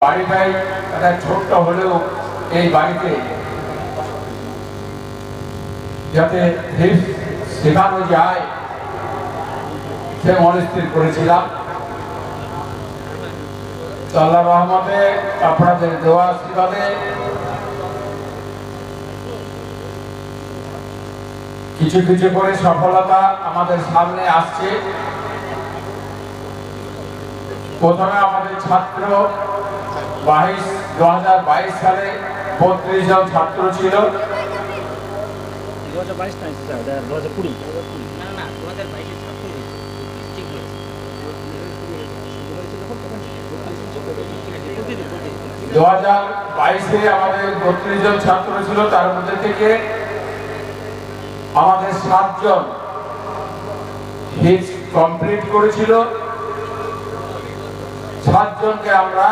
বাড়িটাই একটা ছোট্ট হলেও এই বাড়িতে যাতে শেখানো যায় সে মনস্থির করেছিলাম। আল্লাহর রহমতে আপনাদের দোয়া আশীর্বাদে কিছু কিছু করে সফলতা আমাদের সামনে আসছে। প্রথমে আমাদের ছাত্র 2022 সালে 32 জন ছাত্র ছিল। 2022 না স্যার 2020 না 2022 এর ছাত্র ঠিক বলেছেন। 2022 এ আমাদের 32 জন ছাত্র ছিল, তার মধ্যে থেকে আমাদের 7 জন হিজ কমপ্লিট করেছিল। 7 জনকে আমরা